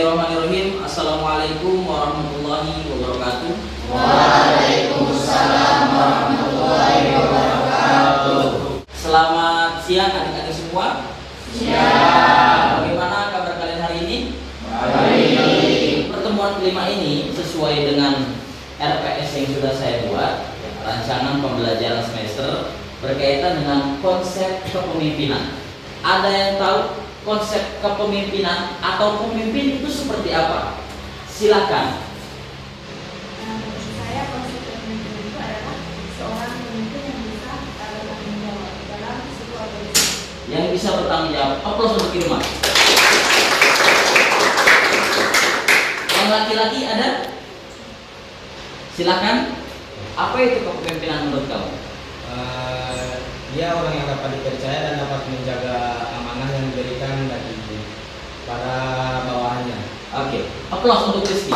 Bismillahirrahmanirrahim. Assalamualaikum warahmatullahi wabarakatuh. Waalaikumsalam warahmatullahi wabarakatuh. Selamat siang adik-adik semua. Siang. Bagaimana kabar kalian hari ini? Baik. Pertemuan kelima ini sesuai dengan RPS yang sudah saya buat, rancangan pembelajaran semester berkaitan dengan konsep kepemimpinan. Ada yang tahu konsep kepemimpinan atau pemimpin itu seperti apa? Silakan. Saya konsep pemimpin itu adalah seorang pemimpin yang bisa bertanggung jawab dalam sebuah organisasi. Yang bisa bertanggung jawab. Aplaus untuk Irma. Yang laki-laki ada? Silakan. Apa itu kepemimpinan menurut kamu? Dia orang yang dapat dipercaya dan dapat menjaga amanah yang diberikan dari para bawahannya. Oke, aplaus untuk Rizky.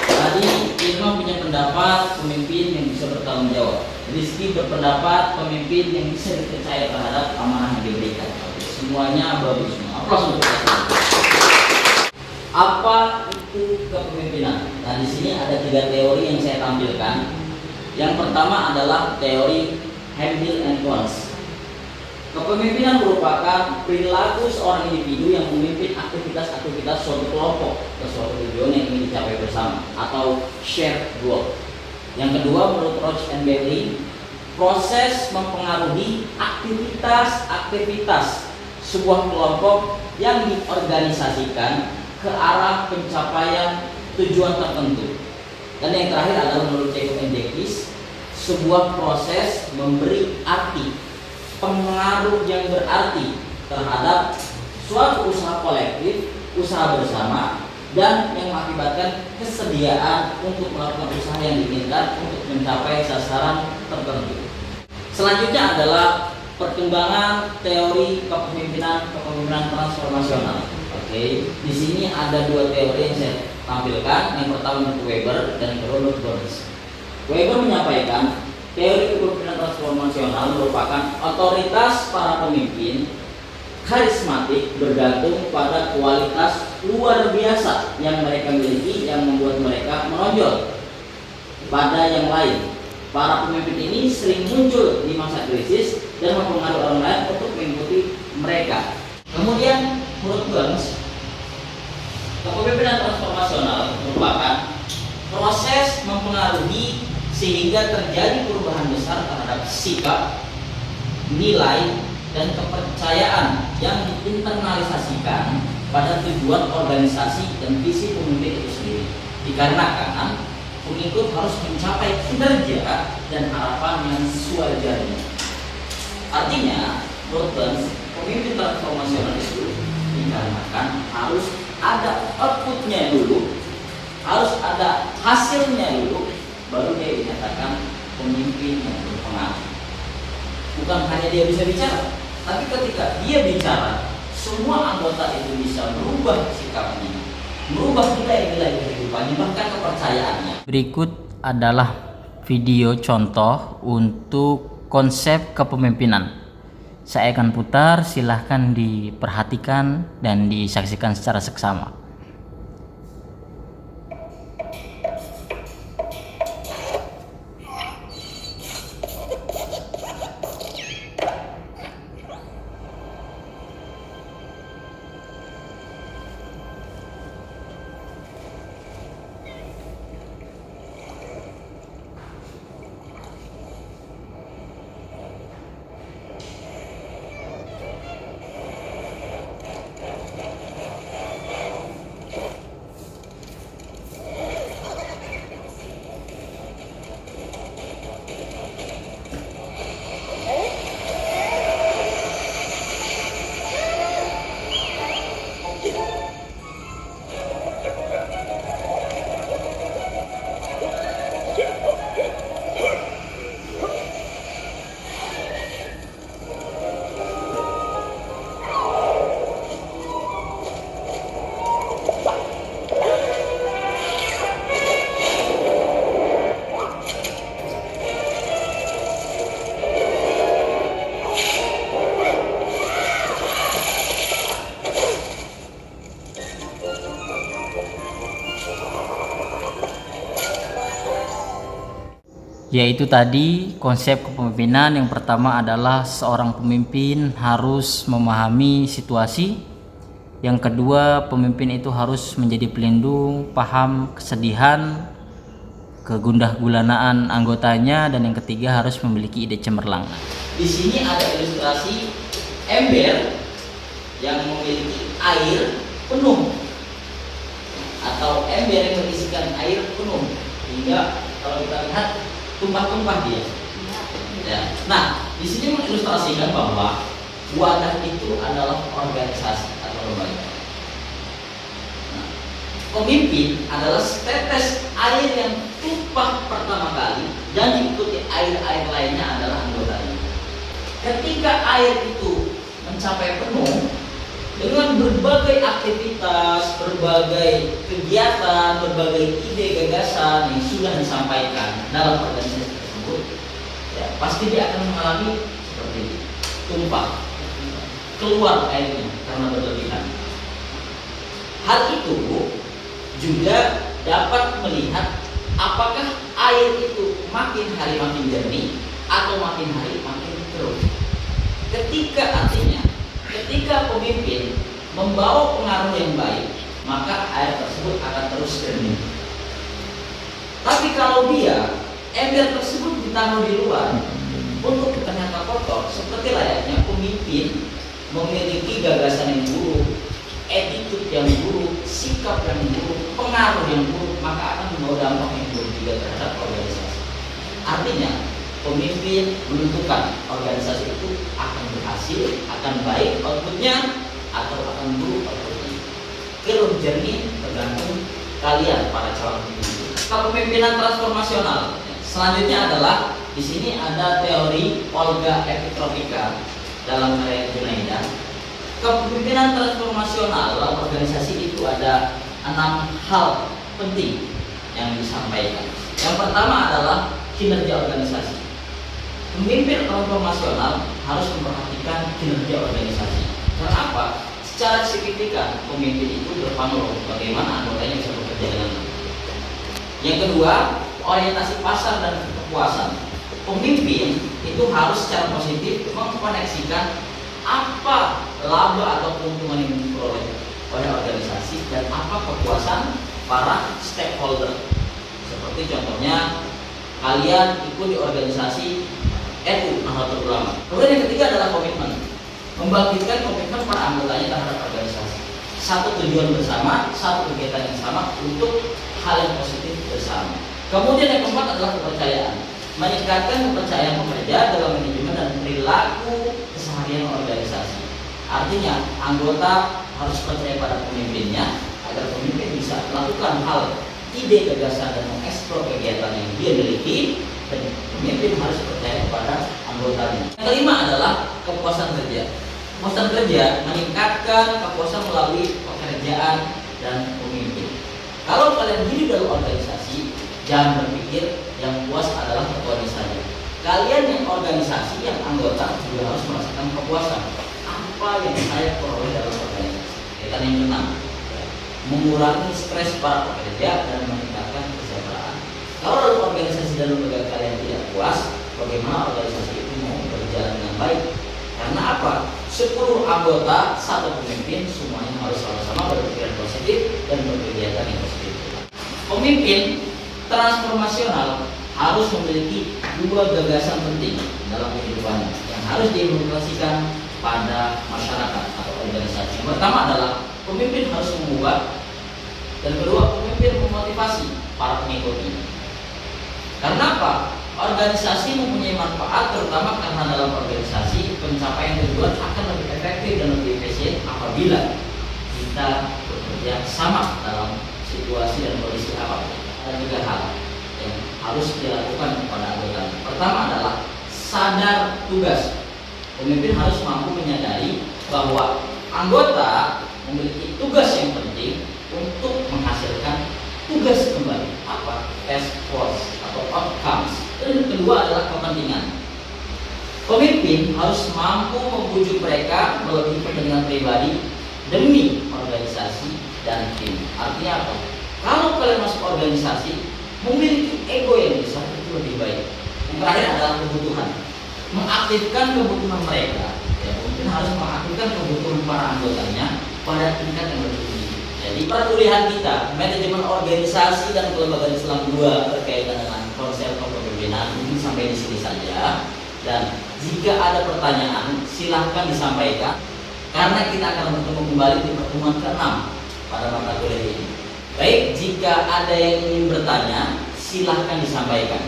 Tadi Irma punya pendapat pemimpin yang bisa bertanggung jawab. Rizky berpendapat pemimpin yang bisa dipercaya terhadap amanah yang diberikan. Oke, semuanya bagus semua. Aplaus untuk Rizky. Apa itu kepemimpinan? Nah, di sini ada 3 teori yang saya tampilkan. Yang pertama adalah teori Handel and Wunsch. Kepemimpinan merupakan perilaku seorang individu yang memimpin aktivitas-aktivitas suatu kelompok ke suatu tujuan yang ingin dicapai bersama atau shared goal. Yang kedua, menurut Roach and Bailey, proses mempengaruhi aktivitas-aktivitas sebuah kelompok yang diorganisasikan ke arah pencapaian tujuan tertentu. Dan yang terakhir adalah menurut Jacob and Jacques, sebuah proses memberi arti, pengaruh yang berarti terhadap suatu usaha kolektif, usaha bersama, dan yang mengakibatkan kesediaan untuk melakukan usaha yang diinginkan untuk mencapai sasaran tertentu. Selanjutnya adalah perkembangan teori kepemimpinan transformasional. Oke, di sini ada 2 teori yang saya tampilkan. Yang pertama menurut Weber dan yang kedua menurut Burns. Weber menyampaikan teori kepemimpinan transformasional merupakan otoritas para pemimpin karismatik bergantung pada kualitas luar biasa yang mereka miliki yang membuat mereka menonjol pada yang lain. Para pemimpin ini sering muncul di masa krisis dan mempengaruhi orang lain untuk mengikuti mereka. Kemudian menurut Burns, kepemimpinan transformasional merupakan proses mempengaruhi sehingga terjadi perubahan besar terhadap sikap, nilai, dan kepercayaan yang diinternalisasikan pada tujuan organisasi dan visi pemimpin itu sendiri. Dikarenakan pengikut harus mencapai kinerja dan harapan yang sewajarnya. Artinya, menurut Burns, pemimpin transformasional itu dikarenakan harus ada outputnya dulu, harus ada hasilnya dulu, baru dia dinyatakan pemimpin yang berpengaruh. Bukan hanya dia bisa bicara, tapi ketika dia bicara, semua anggota itu bisa merubah sikapnya, merubah nilai-nilai kehidupannya, bahkan kepercayaannya. Berikut adalah video contoh untuk konsep kepemimpinan. Saya akan putar, silahkan diperhatikan dan disaksikan secara seksama. Yaitu tadi konsep kepemimpinan yang pertama adalah seorang pemimpin harus memahami situasi. Yang kedua, pemimpin itu harus menjadi pelindung, paham kesedihan, kegundah gulanaan anggotanya, dan yang ketiga harus memiliki ide cemerlang. Di sini ada ilustrasi ember yang memiliki air penuh atau ember yang berisikan air penuh, hingga kalau kita lihat tumpah-tumpah dia. Ya. Nah, di sini mengilustrasikan bahwa wadah itu adalah organisasi atau lembaga. Nah, pemimpin adalah setetes air yang tumpah pertama kali dan diikuti air-air lainnya adalah anggotanya. Ketika air itu mencapai penuh dengan berbagai aktivitas, berbagai kegiatan, berbagai ide gagasan yang sudah disampaikan dalam organisasi tersebut, ya, pasti dia akan mengalami seperti ini, tumpah, keluar airnya karena berlebihan. Hal itu juga dapat melihat apakah air itu makin hari makin jernih atau makin hari makin keruh. Ketika pemimpin membawa pengaruh yang baik, maka air tersebut akan terus jernih. Tapi kalau dia ember tersebut ditaruh di luar untuk ternyata kotor, seperti layaknya pemimpin memiliki gagasan yang buruk, attitude yang buruk, sikap yang buruk, pengaruh yang buruk, maka akan membawa dampak yang buruk juga terhadap organisasi. Artinya, pemimpin menentukan organisasi itu akan berhasil, akan baik outputnya, atau akan buruk outputnya. Keruh jernih tergantung kalian para calon pemimpin. Kepemimpinan transformasional. Selanjutnya adalah di sini ada teori Olga Epitropika dalam karya Junaidah. Kepemimpinan transformasional dalam organisasi itu ada 6 hal penting yang disampaikan. Yang pertama adalah kinerja organisasi. Pemimpin transformasional harus memperhatikan kinerja organisasi. Karena apa? Secara signifikan pemimpin itu berpengaruh bagaimana anggotanya bisa bekerja dengan baik. Yang kedua, orientasi pasar dan kepuasan. Pemimpin itu harus secara positif mengkoneksikan apa laba atau keuntungan yang diperoleh oleh organisasi dan apa kepuasan para stakeholder. Seperti contohnya kalian ikut di organisasi NU Nahdlatul Ulama. Kemudian yang ketiga adalah komitmen. Membangkitkan komitmen para anggotanya terhadap organisasi. Satu tujuan bersama, satu kegiatan yang sama untuk hal yang positif bersama. Kemudian yang keempat adalah kepercayaan. Meningkatkan kepercayaan pekerja dalam manajemen dan perilaku keseharian organisasi. Artinya anggota harus percaya pada pemimpinnya agar pemimpin bisa melakukan hal, ide, gagasan dan mengeksplor kegiatan yang dia miliki, dan pemimpin harus percaya kepada anggotanya. Yang kelima adalah kepuasan kerja. Kepuasan kerja meningkatkan kepuasan melalui pekerjaan dan pemimpin. Kalau kalian hidup dalam organisasi, jangan berpikir yang puas adalah ketuanya saja. Kalian yang organisasi, yang anggota juga harus merasakan kepuasan. Apa yang saya peroleh dalam organisasi? Dan yang keenam, mengurangi stres para pekerja dan meningkatkan kesejahteraan. Kalau dalam organisasi dan lembaga kalian tidak puas, bagaimana organisasi itu mau berjalan dengan baik? Karena apa? 10 anggota, 1 pemimpin, semuanya harus sama-sama berpikiran positif dan berkegiatan yang positif. Pemimpin transformasional harus memiliki 2 gagasan penting dalam kehidupannya yang harus diimplementasikan pada masyarakat atau organisasi. Yang pertama adalah pemimpin harus mengubah, dan kedua pemimpin memotivasi para pengikutnya. Karena apa? Organisasi mempunyai manfaat, terutama karena dalam organisasi pencapaian tujuan akan lebih efektif dan lebih efisien apabila kita bekerja sama dalam situasi dan kondisi apapun. Ada 3 hal yang harus dilakukan kepada anggota. Pertama adalah sadar tugas. Pemimpin harus mampu menyadari bahwa anggota memiliki tugas yang penting untuk menghasilkan tugas kembali. Apa? Task force atau outcomes. Dan yang kedua adalah kepentingan. Pemimpin harus mampu membujuk mereka melebihi kepentingan pribadi demi organisasi dan tim. Artinya apa? Kalau kalian masuk organisasi memiliki ego yang besar itu lebih baik. terakhir adalah kebutuhan. Mengaktifkan kebutuhan mereka. Ya, pemimpin harus mengaktifkan kebutuhan para anggotanya pada tingkat yang lebih tinggi. Jadi perkuliahan kita, manajemen organisasi dan kelembagaan Islam 2 berkaitan dengan konsep kepemimpinan ini sampai di sini saja. Dan jika ada pertanyaan, silahkan disampaikan. Karena kita akan bertemu kembali di pertemuan ke-6 pada mata kuliah ini. Baik, jika ada yang ingin bertanya, silahkan disampaikan.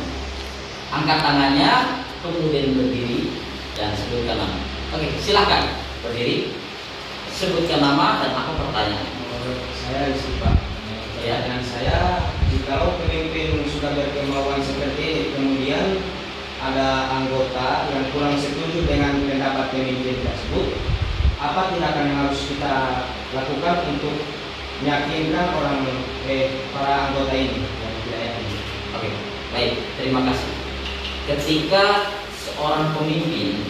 Angkat tangannya, kemudian berdiri dan sebutkan nama. Oke, silahkan berdiri, sebutkan nama dan apa pertanyaan. Saya isi Pak. Pertanyaan saya, jikalau pemimpin sudah berkemauan seperti ini, kemudian ada anggota yang kurang setuju dengan pendapat pemimpin tersebut, apa tindakan yang harus kita lakukan untuk meyakinkan para anggota ini yang tidak yakin? Oke, baik, terima kasih. Ketika seorang pemimpin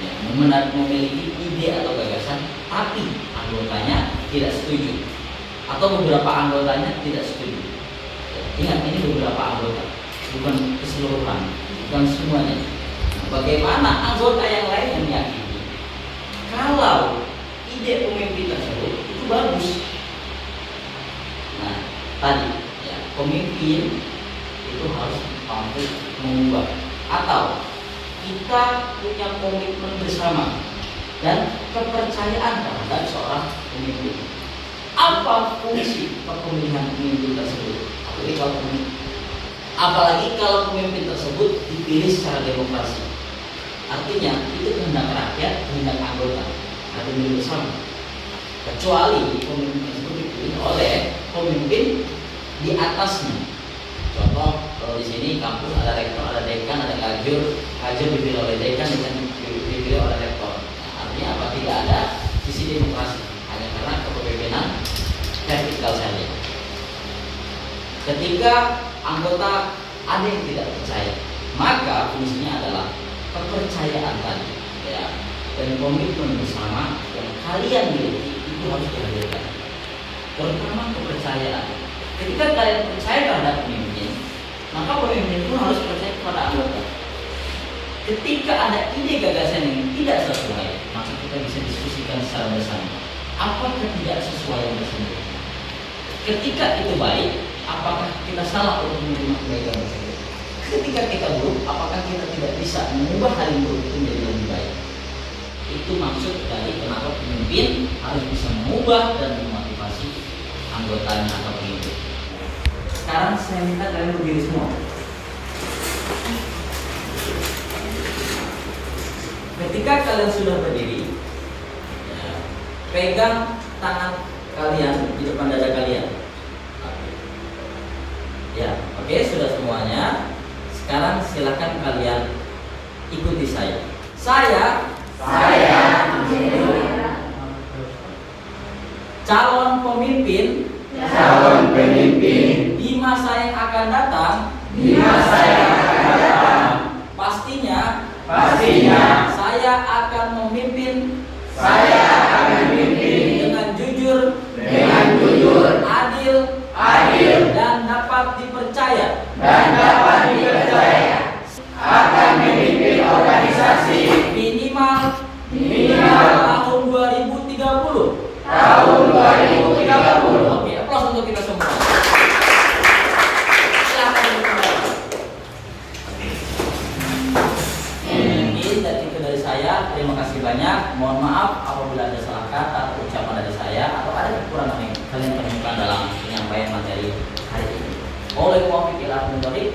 ya, memiliki ide atau gagasan, tapi anggotanya tidak setuju, atau beberapa anggotanya tidak setuju. Ingat, ini beberapa anggota, bukan keseluruhan, bukan semuanya. Bagaimana anggota yang lain yang meyakini? Kalau ide pemimpin tersebut itu bagus. Nah, tadi ya, pemimpin itu harus mampu mengubah, atau kita punya komitmen bersama dan kepercayaan terhadap seorang pemimpin. Apa fungsi kepemimpinan pemimpin tersebut? Apalagi kalau pemimpin tersebut dipilih secara demokrasi. Artinya itu kehendak rakyat, kehendak anggota, atau milik bersama. Kecuali pemimpin tersebut dipilih oleh pemimpin di atasnya. Contoh, kalau di sini kampus ada rektor, ada dekan, ada kajur dipilih oleh dekan, dipilih oleh rektor. Nah, artinya apa? Tidak ada sisi demokrasi, hanya karena kepemimpinan vertikal saja. Ketika anggota ada yang tidak percaya, maka fungsinya adalah kepercayaan tadi, ya, dan komitmen bersama yang kalian miliki itu harus dihadirkan. Terutama kepercayaan. Ketika kalian percaya terhadap pemimpin, maka pemimpin pun harus percaya kepada anggota. Ketika ada ide gagasan yang tidak sesuai, maka kita bisa diskusikan secara bersama. Apakah tidak sesuai yang tersebut? Ketika itu baik, apakah kita salah untuk menerima kebaikan tersebut? Ketika kita buruk, apakah kita tidak bisa mengubah hal yang buruk itu menjadi lebih baik? Itu maksud dari kenapa pemimpin harus bisa mengubah dan memotivasi anggotanya atau pemimpin. Sekarang saya minta kalian berdiri semua. Ketika kalian sudah berdiri, ya, pegang tangan kalian di depan dada kalian. Ya, oke, sudah semuanya. Sekarang silakan kalian ikuti saya. Saya calon pemimpin di masa yang akan datang. Pastinya saya akan memimpin dengan jujur, adil, dan dapat dipercaya. Akan memimpin organisasi Minimal tahun 2030. tahun 2030. Oke, aplaus untuk kita semua. Silakan berkembang. Mungkin dan itu dari saya. Terima kasih banyak. Mohon maaf apabila ada salah kata atau ucapan dari saya atau ada kekurangan yang kalian temukan dalam penyampaian materi hari ini.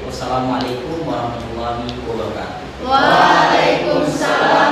Wassalamualaikum warahmatullahi wabarakatuh. Waalaikumsalam